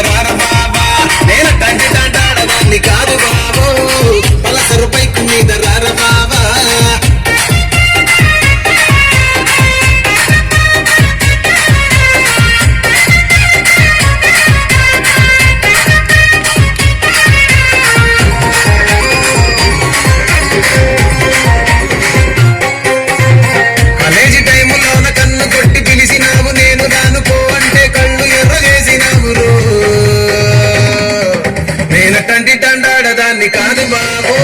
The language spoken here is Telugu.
రార బాబా నేను తండ్రి తంటాడదాన్ని కాదు బాబు పలసరు బైకు మీద రార బాబా తండ్రి తండాడదాన్ని కాదు బాబు